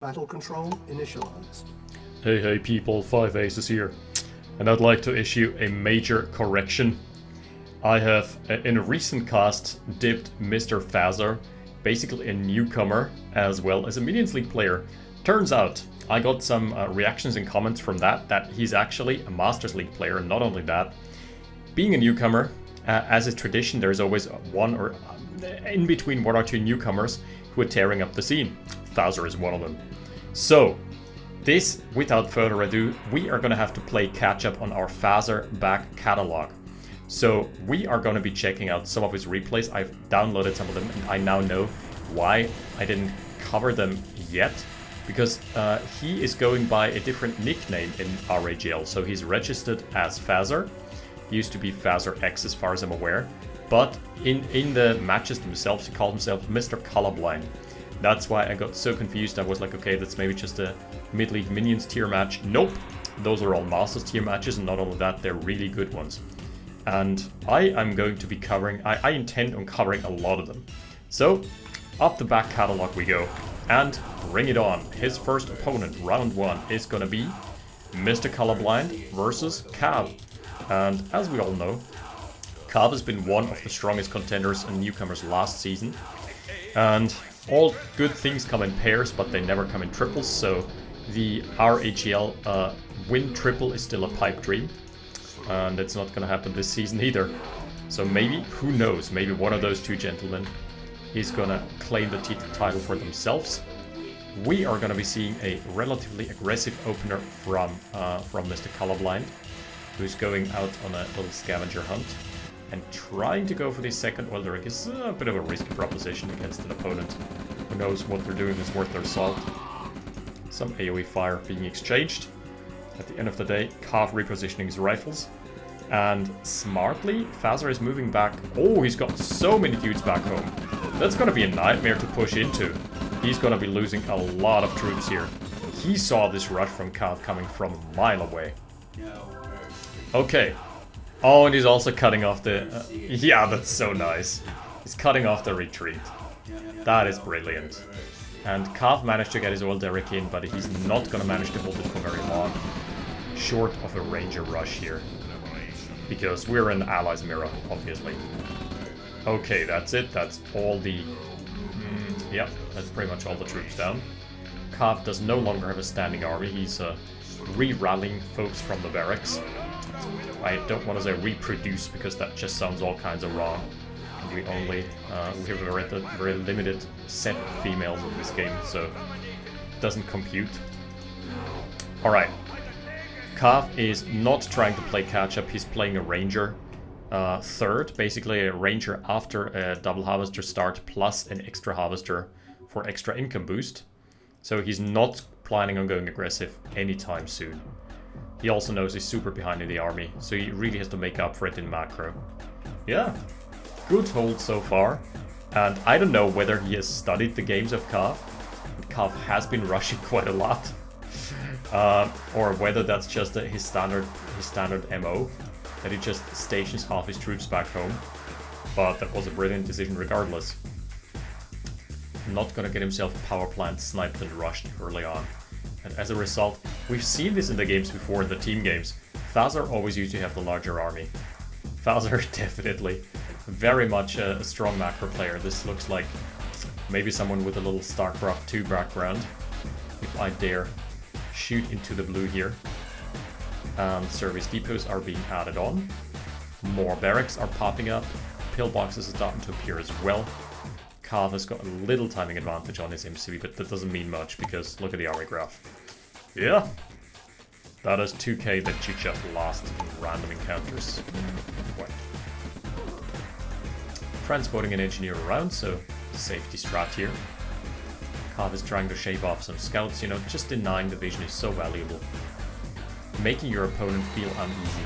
Battle control initialized. Hey people, 5 Aces here, and I'd like to issue a major correction. I have, in a recent cast, dipped Mr. Fazer, basically a newcomer, as well as a Minions League player. Turns out, I got some reactions and comments from that he's actually a Masters League player, and not only that, being a newcomer, as is tradition, there's always one or in between one or two newcomers who are tearing up the scene. Fazer is one of them. So, this, without further ado, we are going to have to play catch up on our Fazer back catalog. So we are going to be checking out some of his replays. I've downloaded some of them and I now know why I didn't cover them yet. Because he is going by a different nickname in RAGL. So he's registered as Fazer. He used to be Fazer X as far as I'm aware. But in the matches themselves, he called himself Mr. Colorblind. That's why I got so confused. I was like, okay, that's maybe just a mid-league Minions tier match. Nope, those are all Masters tier matches, and not only that, they're really good ones. And I am going to be covering, I intend on covering a lot of them. So, up the back catalog we go, and bring it on. His first opponent, round 1, is gonna be Mr. Colorblind versus Cav. And as we all know, Cav has been one of the strongest contenders and newcomers last season. And all good things come in pairs, but they never come in triples, so the RAGL win triple is still a pipe dream. And it's not gonna happen this season either. So maybe, who knows, maybe one of those two gentlemen is gonna claim the title for themselves. We are gonna be seeing a relatively aggressive opener from Mr. Colorblind, who's going out on a little scavenger hunt and trying to go for the second oil rig is a bit of a risky proposition against an opponent who knows what they're doing is worth their salt. Some AoE fire being exchanged. At the end of the day, Cav repositioning his rifles. And smartly, Fazer is moving back. Oh, he's got so many dudes back home. That's gonna be a nightmare to push into. He's gonna be losing a lot of troops here. He saw this rush from Cav coming from a mile away. Okay. Oh, and he's also cutting off the... yeah, that's so nice. He's cutting off the retreat. That is brilliant. And Cav managed to get his oil derrick in, but he's not gonna manage to hold it for very long. Short of a ranger rush here. Because we're in Allies mirror, obviously. Okay, that's it. That's all the... yep, that's pretty much all the troops down. Cav does no longer have a standing army. He's re-rallying folks from the barracks. I don't want to say reproduce because that just sounds all kinds of wrong. We only we have a very limited set of females in this game, so it doesn't compute. Alright. Cav is not trying to play catch-up, he's playing a ranger third, basically a ranger after a double harvester start plus an extra harvester for extra income boost. So he's not planning on going aggressive anytime soon. He also knows he's super behind in the army, so he really has to make up for it in macro. Yeah, good hold so far. And I don't know whether he has studied the games of Cav. Cav has been rushing quite a lot. Or whether that's just his standard MO, that he just stations half his troops back home. But that was a brilliant decision regardless. Not gonna get himself a power plant sniped and rushed early on. And as a result, we've seen this in the games before, in the team games. Fazer always used to have the larger army. Fazer definitely very much a strong macro player. This looks like maybe someone with a little StarCraft 2 background, if I dare shoot into the blue here. Service depots are being added on. More barracks are popping up. Pillboxes are starting to appear as well. Cav has got a little timing advantage on his MCV, but that doesn't mean much because look at the army graph. Yeah, that is 2k that you just lost in random encounters. What? Transporting an engineer around, so safety strat here. Cav is trying to shave off some scouts, you know, just denying the vision is so valuable. Making your opponent feel uneasy.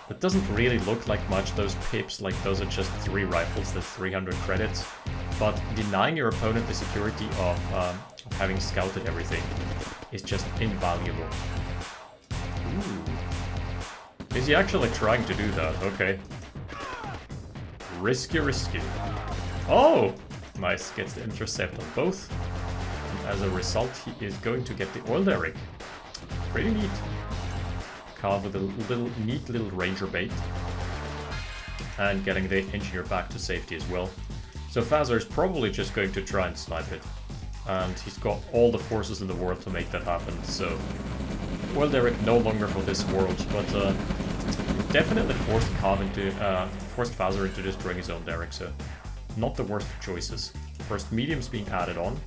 It doesn't really look like much, those pips, like those are just 3 rifles, that's 300 credits. But denying your opponent the security of having scouted everything is just invaluable. Ooh. Is he actually trying to do that? Okay. Risky, risky. Oh! Nice, gets the intercept on both. as a result, he is going to get the oil derrick. Pretty neat. Cav with a neat little ranger bait. And getting the engineer back to safety as well. So Fazer is probably just going to try and snipe it. And he's got all the forces in the world to make that happen, so... Well, derrick no longer for this world, but definitely forced Fazer into destroying his own derrick, so not the worst of choices. First medium's being added on,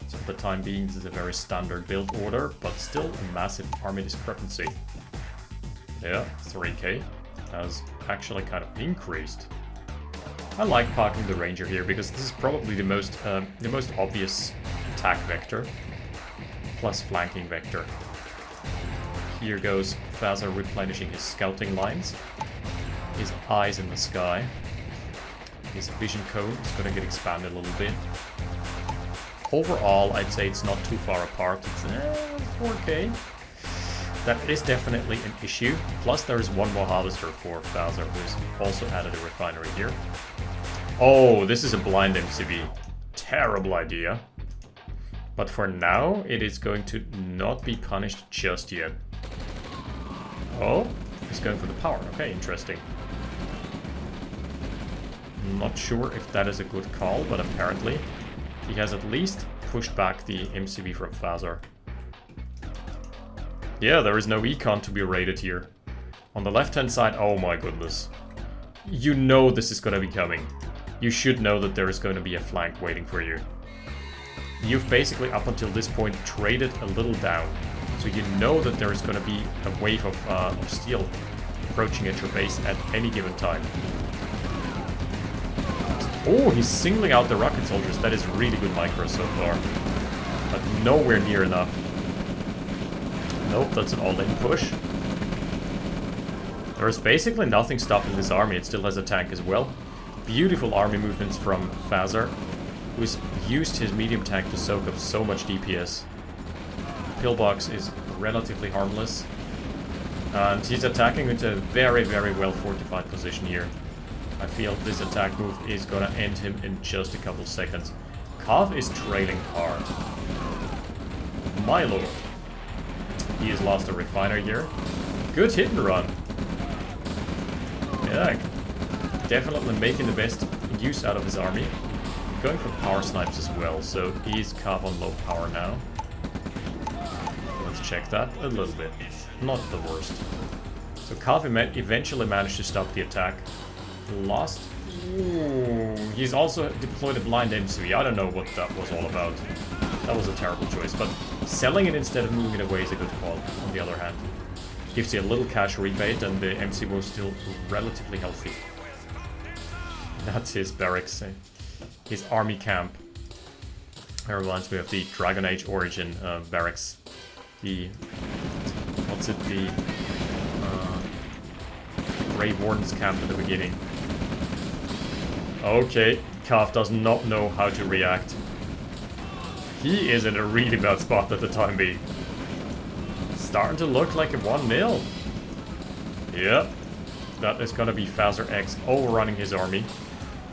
so for the time being this is a very standard build order, but still a massive army discrepancy. Yeah, 3k has actually kind of increased. I like parking the ranger here because this is probably the most obvious attack vector, plus flanking vector. Here goes Fazer replenishing his scouting lines, his eyes in the sky, his vision cone is going to get expanded a little bit. Overall, I'd say it's not too far apart. It's 4k. That is definitely an issue. Plus, there's one more harvester for Fazer, who's also added a refinery here. Oh, this is a blind MCV. Terrible idea. But for now, it is going to not be punished just yet. Oh, he's going for the power. Okay, interesting. Not sure if that is a good call, but apparently he has at least pushed back the MCV from Fazer. Yeah, there is no econ to be raided here. On the left-hand side, oh my goodness. You know this is going to be coming. You should know that there is going to be a flank waiting for you. You've basically, up until this point, traded a little down. So you know that there is going to be a wave of steel approaching at your base at any given time. Oh, he's singling out the rocket soldiers. That is really good micro so far. But nowhere near enough. Nope, that's an all-in push. There is basically nothing stopping this army. It still has a tank as well. Beautiful army movements from Fazer, who's used his medium tank to soak up so much DPS. Pillbox is relatively harmless. And he's attacking into a very, very well fortified position here. I feel this attack move is gonna end him in just a couple seconds. Cav is trailing hard. My lord. He has lost a refiner here. Good hit and run. Yeah, definitely making the best use out of his army. Going for power snipes as well, so he's Cav on low power now. Let's check that a little bit. Not the worst. So Cav eventually managed to stop the attack. Lost. Ooh, he's also deployed a blind MCV. I don't know what that was all about. That was a terrible choice, but selling it instead of moving it away is a good call, on the other hand. Gives you a little cash rebate and the MCV was still relatively healthy. That's his barracks, his army camp. That reminds me of the Dragon Age Origin barracks. The... what's it? The... Grey Warden's camp at the beginning. Okay, Cav does not know how to react. He is in a really bad spot at the time being. Starting to look like a 1-0. Yep. That is gonna be Fazer X overrunning his army.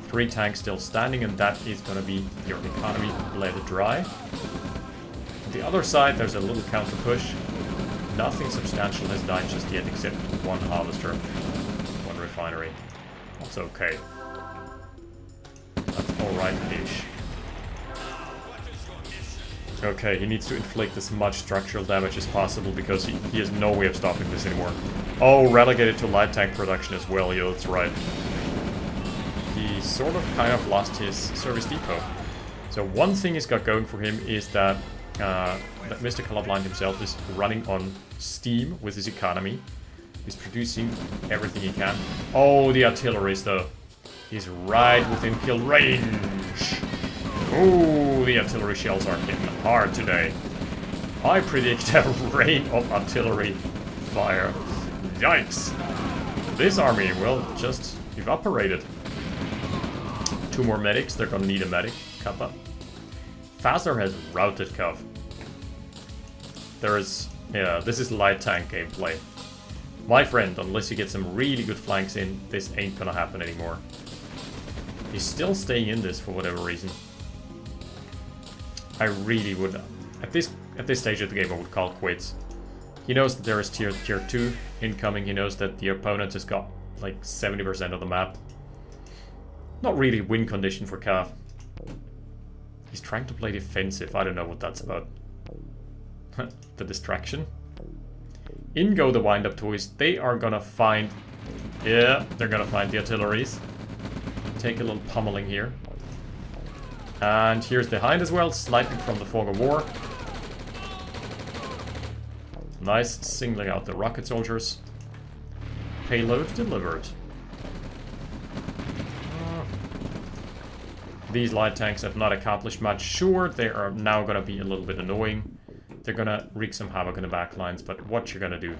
3 tanks still standing, and that is gonna be your economy bled dry. On the other side, there's a little counter push. Nothing substantial has died just yet, except 1 harvester, 1 refinery. That's okay. That's alright-ish. Okay, he needs to inflict as much structural damage as possible because he has no way of stopping this anymore. Oh, relegated to light tank production as well, yeah, that's right. He sort of kind of lost his service depot. So one thing he's got going for him is that, that Mr. Colorblind himself is running on steam with his economy. He's producing everything he can. Oh, the artilleries though. He's right within kill range. Ooh, the artillery shells are hitting hard today. I predict a rain of artillery fire. Yikes. This army will just evaporated. 2 more medics, they're gonna need a medic. Kappa. Fazer has routed Cav. Yeah, this is light tank gameplay. My friend, unless you get some really good flanks in, this ain't gonna happen anymore. He's still staying in this for whatever reason. I really would at this stage of the game I would call quits. He knows that there is tier 2 incoming. He knows that the opponent has got like 70% of the map. Not really win condition for Cav. He's trying to play defensive. I don't know what that's about. The distraction. In go the wind-up toys. They are gonna find... Yeah, they're gonna find the artilleries. Take a little pummeling here. And here's the Hind as well, sniping from the fog of war. Nice, singling out the rocket soldiers. Payload delivered. These light tanks have not accomplished much. Sure, they are now gonna be a little bit annoying. They're gonna wreak some havoc in the backlines, but what you're gonna do?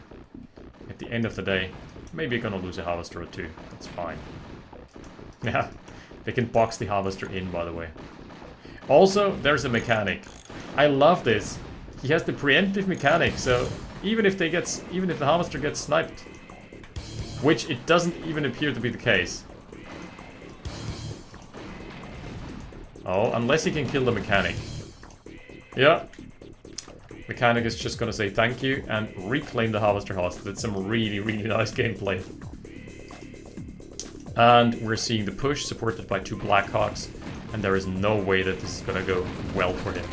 At the end of the day, maybe you're gonna lose a harvester or two. That's fine. Yeah, they can box the harvester in, by the way. Also, there's a mechanic. I love this. He has the preemptive mechanic, so even if the harvester gets sniped, which it doesn't even appear to be the case. Oh, unless he can kill the mechanic. Yeah. Mechanic is just gonna say thank you and reclaim the harvester hostage. That's some really, really nice gameplay. And we're seeing the push supported by 2 Blackhawks, and there is no way that this is gonna go well for him.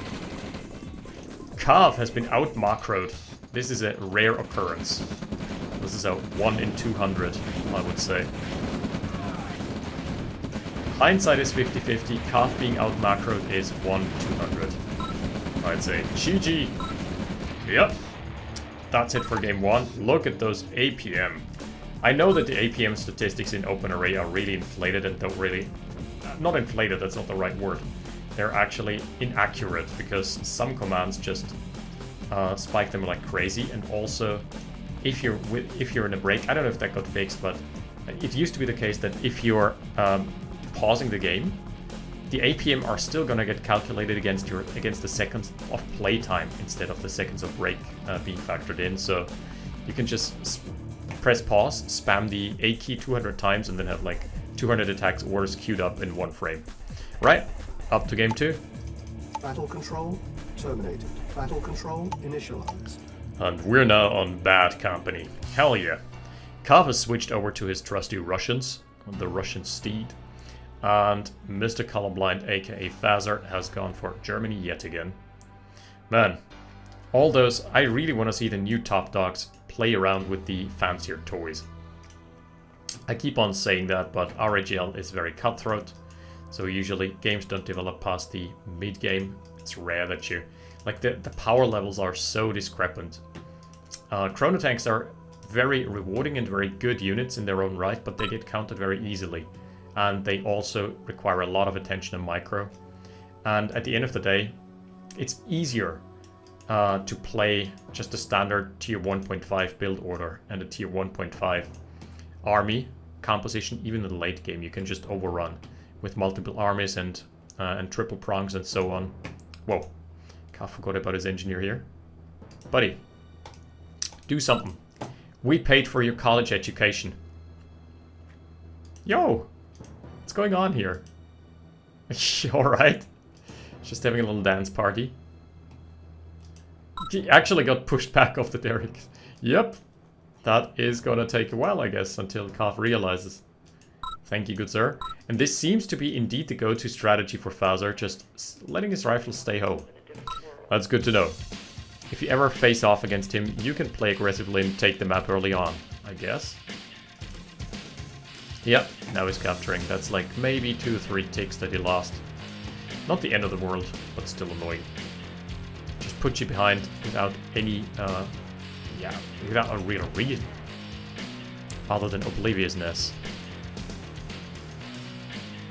Cav has been out macroed. This is a rare occurrence. This is a 1 in 200, I would say. Hindsight is 50-50. Cav being out macroed is 1 in 200. I'd say GG. Yep. That's it for game 1. Look at those APM. I know that the APM statistics in OpenRA are really inflated and don't really... Not inflated, that's not the right word. They're actually inaccurate because some commands just spike them like crazy, and also if you're in a break, I don't know if that got fixed, but it used to be the case that if you're pausing the game, the APM are still gonna get calculated against the seconds of playtime instead of the seconds of break being factored in. So you can just press pause, spam the A key 200 times, and then have like 200 attacks orders queued up in 1 frame. Right, up to game 2. Battle control terminated. Battle control initialized. And we're now on bad company. Hell yeah. Cav has switched over to his trusty Russians, the Russian steed. And Mr. Colorblind, aka Fazer, has gone for Germany yet again. Man, all those, I really want to see the new top dogs play around with the fancier toys. I keep on saying that, but RAGL is very cutthroat. So usually games don't develop past the mid-game. It's rare that you... Like the power levels are so discrepant. Chrono tanks are very rewarding and very good units in their own right, but they get counted very easily. And they also require a lot of attention and micro. And at the end of the day, it's easier to play just a standard tier 1.5 build order and a tier 1.5 army composition. Even in the late game, you can just overrun with multiple armies and triple prongs and so on. Whoa, I forgot about his engineer here. Buddy, do something. We paid for your college education. Yo, what's going on here? Alright. Just having a little dance party. He actually got pushed back off the derrick. Yep. That is gonna take a while, I guess, until Cav realizes. Thank you, good sir. And this seems to be indeed the go-to strategy for Fazer, just letting his rifles stay home. That's good to know. If you ever face off against him, you can play aggressively and take the map early on, I guess. Yep, now he's capturing. That's like maybe 2 or 3 ticks that he lost. Not the end of the world, but still annoying. Just put you behind without any, without a real reason. Other than obliviousness.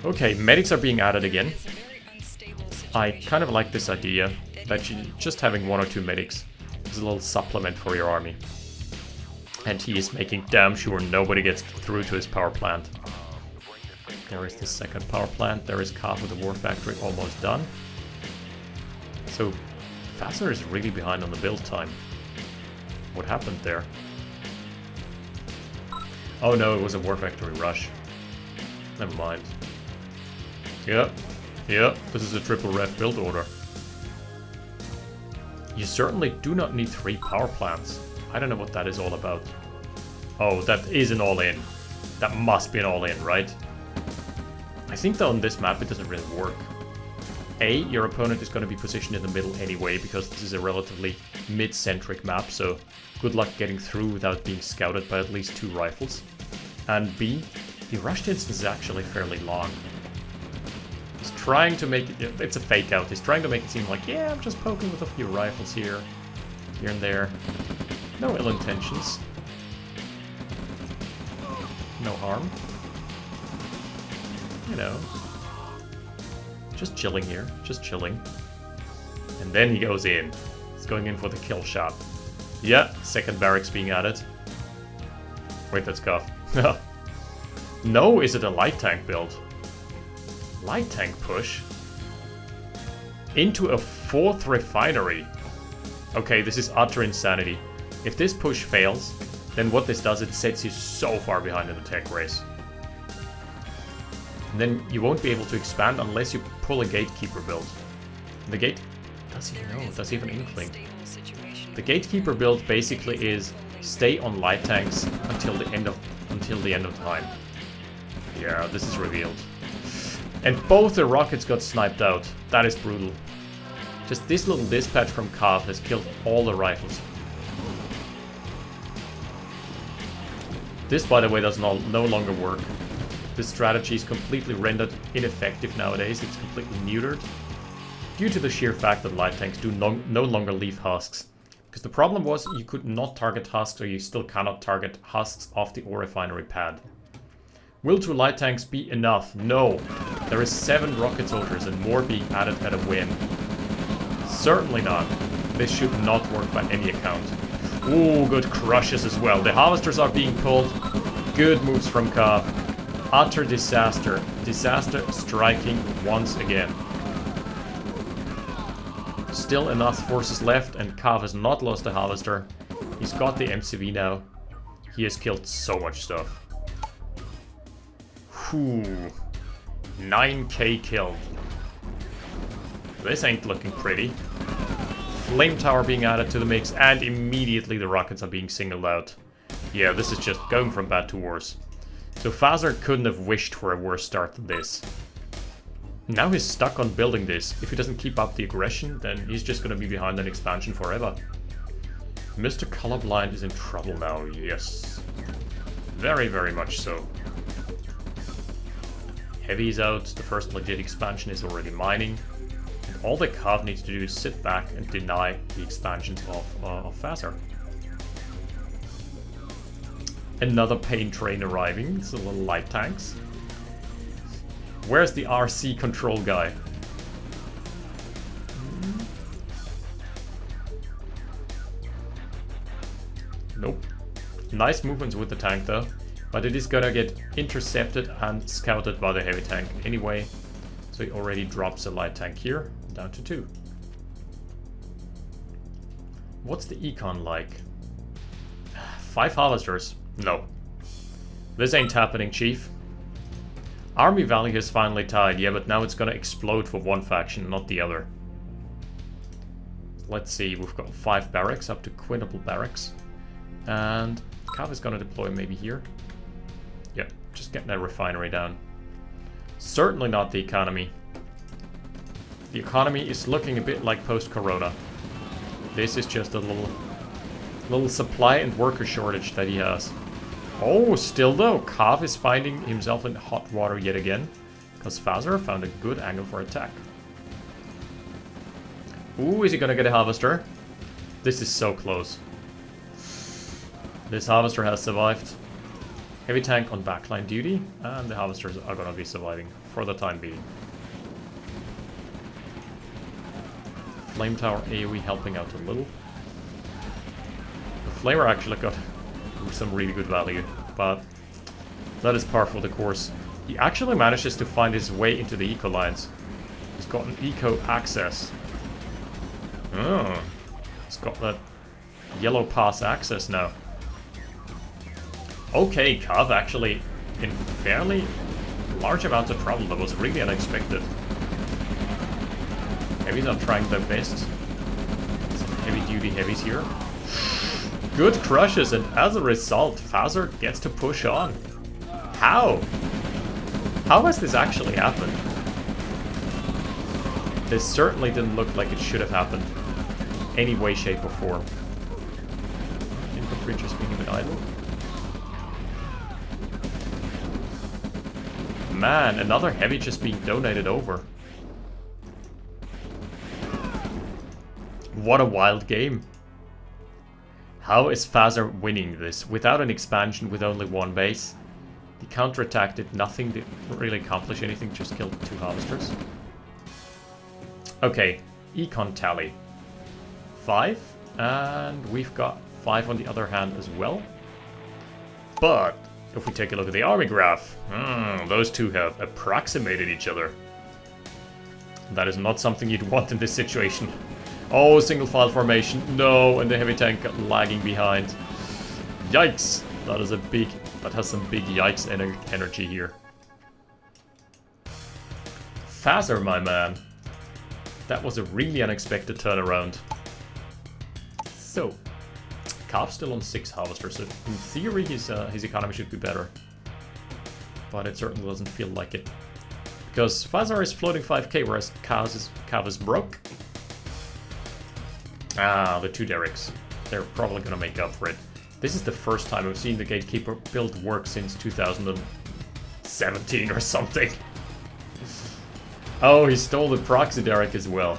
Okay, medics are being added again. I kind of like this idea that just having 1 or 2 medics is a little supplement for your army. And he is making damn sure nobody gets through to his power plant. There is the second power plant. There is Cav with the war factory almost done. So Fazer is really behind on the build time. What happened there? Oh no, it was a war factory rush. Never mind. Yep, this is a triple ref build order. You certainly do not need 3 power plants. I don't know what that is all about. Oh, that is an all-in. That must be an all-in, right? I think though on this map it doesn't really work. A, your opponent is going to be positioned in the middle anyway, because this is a relatively mid-centric map, so good luck getting through without being scouted by at least 2 rifles. And B, the rush distance is actually fairly long. He's trying to make it, it's a fake out, he's trying to make it seem like, yeah, I'm just poking with a few rifles here and there. No ill intentions. No harm. You know. Just chilling here, just chilling. And then he goes in. He's going in for the kill shot. Yeah, second barracks being added. Wait, that's Cuff. No, is it a light tank build? Light tank push? Into a 4th refinery? Okay, this is utter insanity. If this push fails, then what this does, it sets you so far behind in the tech race. And then you won't be able to expand unless you pull a gatekeeper build. The gate... Does he know? Does he have an inkling? The gatekeeper build basically is stay on light tanks until the end of time. Yeah, this is revealed. And both the rockets got sniped out. That is brutal. Just this little dispatch from Cav has killed all the rifles. This, by the way, does no longer work. This strategy is completely rendered ineffective nowadays. It's completely neutered due to the sheer fact that light tanks do no longer leave husks. Because the problem was you could not target husks, or you still cannot target husks off the ore refinery pad. Will 2 light tanks be enough? No. There is 7 rocket soldiers and more being added at a win. Certainly not. This should not work by any account. Ooh, good crushes as well. The harvesters are being pulled. Good moves from Cav. Utter disaster. Disaster striking once again. Still enough forces left, and Cav has not lost the harvester. He's got the MCV now. He has killed so much stuff. Whew. 9k killed. This ain't looking pretty. Flame tower being added to the mix, and immediately the rockets are being singled out. Yeah, this is just going from bad to worse. So Fazer couldn't have wished for a worse start than this. Now he's stuck on building this. If he doesn't keep up the aggression, then he's just gonna be behind an expansion forever. Mr. Colorblind is in trouble now, yes. Very, very much so. Heavy is out, the first legit expansion is already mining. And all the Cav needs to do is sit back and deny the expansions of Fazer. Another pain train arriving, it's a little light tanks. Where's the RC control guy? Nope. Nice movements with the tank though, but it is gonna get intercepted and scouted by the heavy tank anyway. So he already drops a light tank here, down to 2. What's the econ like? 5 harvesters? No. This ain't happening, Chief. Army value has finally tied, yeah, but now it's gonna explode for one faction, not the other. Let's see, we've got 5 barracks, up to quintuple barracks. And Cav is gonna deploy maybe here. Yeah, just getting that refinery down. Certainly not the economy. The economy is looking a bit like post-corona. This is just a little supply and worker shortage that he has. Oh, still though, Cav is finding himself in hot water yet again, because Fazer found a good angle for attack. Ooh, is he gonna get a harvester? This is so close. This harvester has survived. Heavy tank on backline duty, and the harvesters are gonna be surviving for the time being. Flame tower AoE helping out a little. The flamer actually got some really good value, but that is par for the course. He actually manages to find his way into the eco lines. He's got an eco access. Oh, he's got that yellow pass access now. Okay, Cav actually in fairly large amounts of trouble. That was really unexpected. Maybe they're trying their best. Some heavy-duty heavies here. Good crushes, and as a result, Fazer gets to push on. How? How has this actually happened? This certainly didn't look like it should have happened. Any way, shape, or form. Infantry just being a bit idle. Man, another heavy just being donated over. What a wild game. How is Fazer winning this? Without an expansion, with only one base. The counterattack did nothing, didn't really accomplish anything, just killed 2 harvesters. Okay, econ tally. 5, and we've got 5 on the other hand as well. But if we take a look at the army graph, those two have approximated each other. That is not something you'd want in this situation. Oh, single file formation, no, and the heavy tank lagging behind. Yikes, that has some big yikes energy here. Fazer, my man. That was a really unexpected turnaround. So, Calf's still on 6 harvesters, so in theory his economy should be better. But it certainly doesn't feel like it. Because Fazzar is floating 5k, whereas Calf is broke. Ah, the 2 derricks. They're probably gonna make up for it. This is the first time I've seen the Gatekeeper build work since 2017 or something. Oh, he stole the proxy derrick as well.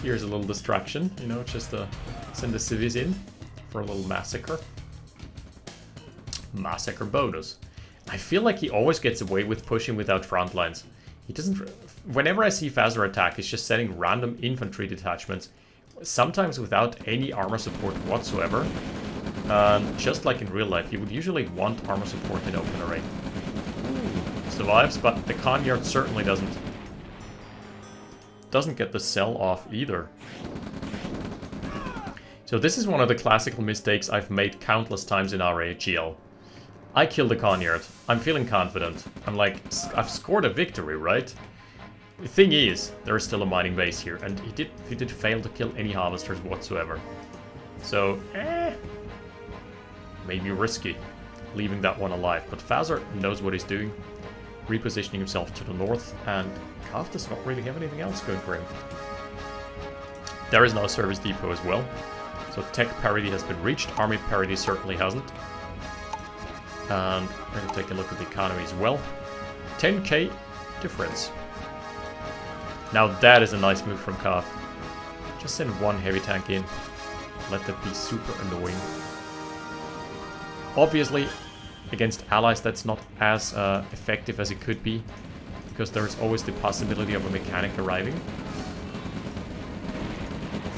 Here's a little distraction, you know, just to send the civvies in for a little massacre. Massacre bonus. I feel like he always gets away with pushing without front lines. He doesn't... Whenever I see Fazer attack, he's just setting random infantry detachments, sometimes without any armor support whatsoever. Just like in real life, you would usually want armor support in OpenRA. Survives, but the Conyard certainly doesn't get the sell off either. So this is one of the classical mistakes I've made countless times in RAGL. I kill the Conyard. I'm feeling confident. I'm like, I've scored a victory, right? The thing is, there is still a mining base here, and he did fail to kill any harvesters whatsoever. So, maybe risky, leaving that one alive. But Fazer knows what he's doing, repositioning himself to the north, and Calf does not really have anything else going for him. There is no service depot as well, so tech parity has been reached, army parity certainly hasn't. And we're going to take a look at the economy as well. 10k difference. Now that is a nice move from Calf. Just send 1 heavy tank in. Let that be super annoying. Obviously, against allies that's not as effective as it could be, because there's always the possibility of a mechanic arriving.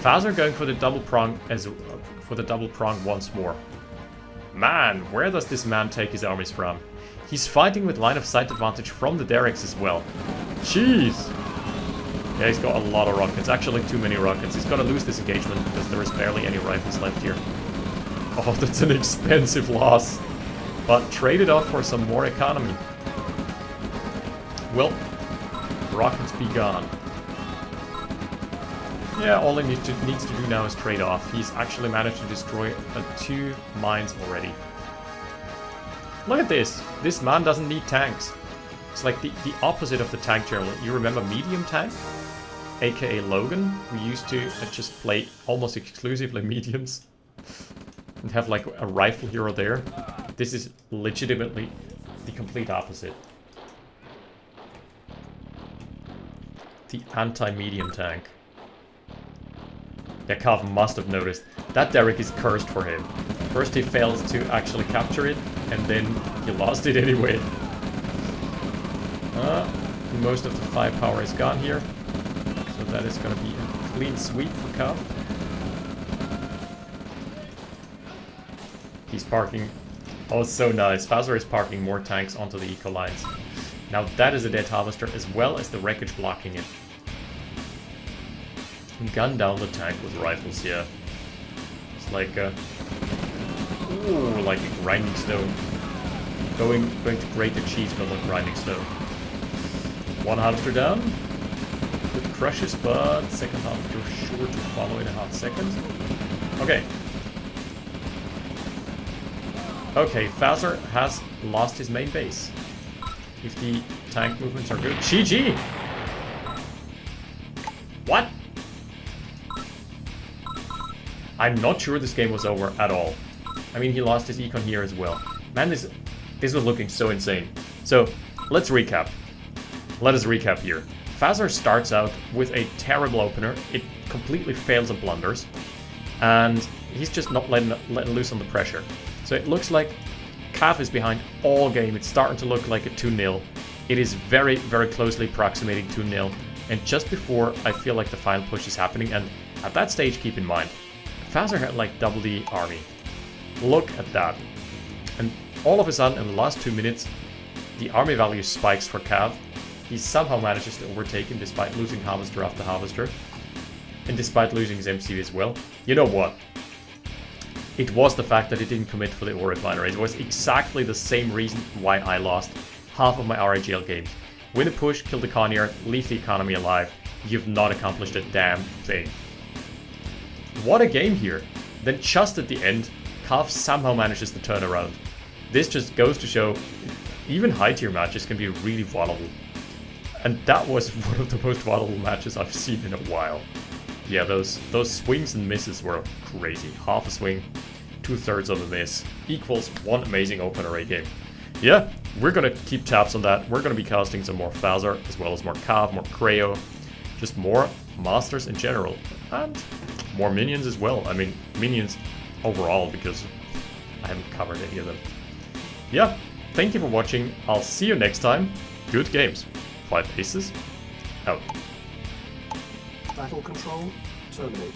Fazer going for the double prong once more. Man, where does this man take his armies from? He's fighting with line of sight advantage from the derricks as well. Jeez! Yeah, he's got a lot of rockets. Actually, too many rockets. He's gonna lose this engagement because there is barely any rifles left here. Oh, that's an expensive loss. But trade it off for some more economy. Well, rockets be gone. Yeah, all he needs to do now is trade off. He's actually managed to destroy 2 mines already. Look at this. This man doesn't need tanks. It's like the opposite of the tank general. You remember medium tank? AKA Logan? We used to just play almost exclusively mediums. And have like a rifle here or there. This is legitimately the complete opposite. The anti-medium tank. Yeah, Calf must have noticed. That derrick is cursed for him. First he failed to actually capture it, and then he lost it anyway. Most of the firepower is gone here. So that is going to be a clean sweep for Calf. He's parking... Oh, so nice. Fazer is parking more tanks onto the eco lines. Now that is a dead harvester as well as the wreckage blocking it. Gun down the tank with rifles, yeah. It's like a... Ooh, like a grinding stone. Going to great achievement on grinding stone. 1 harvester down. with crushes, but second harvester sure to follow in a half second. Okay. Okay, Fazer has lost his main base. If the tank movements are good. GG! What? I'm not sure this game was over at all. I mean, he lost his econ here as well. Man, this was looking so insane. So, let's recap. Let us recap here. Fazer starts out with a terrible opener. It completely fails and blunders. And he's just not letting loose on the pressure. So it looks like Cav is behind all game. It's starting to look like a 2-0. It is very, very closely approximating 2-0. And just before I feel like the final push is happening, and at that stage, keep in mind, Fazer had like double the army. Look at that. And all of a sudden, in the last 2 minutes, the army value spikes for Cav. He somehow manages to overtake him despite losing harvester after harvester. And despite losing his MC as well. You know what? It was the fact that he didn't commit for the ore refinery. It was exactly the same reason why I lost half of my RAGL games. Win a push, kill the Connier, leave the economy alive. You've not accomplished a damn thing. What a game here. Then just at the end, Cav somehow manages to turn around. This just goes to show even high tier matches can be really volatile. And that was one of the most volatile matches I've seen in a while. Yeah, those swings and misses were crazy. Half a swing, 2/3 of a miss, equals one amazing OpenRA game. Yeah, we're gonna keep tabs on that. We're gonna be casting some more Fazer, as well as more Cav, more Creo, just more masters in general, and more minions as well. I mean, minions overall, because I haven't covered any of them. Yeah, thank you for watching. I'll see you next time. Good games. 5 aces. Out. Battle control terminated.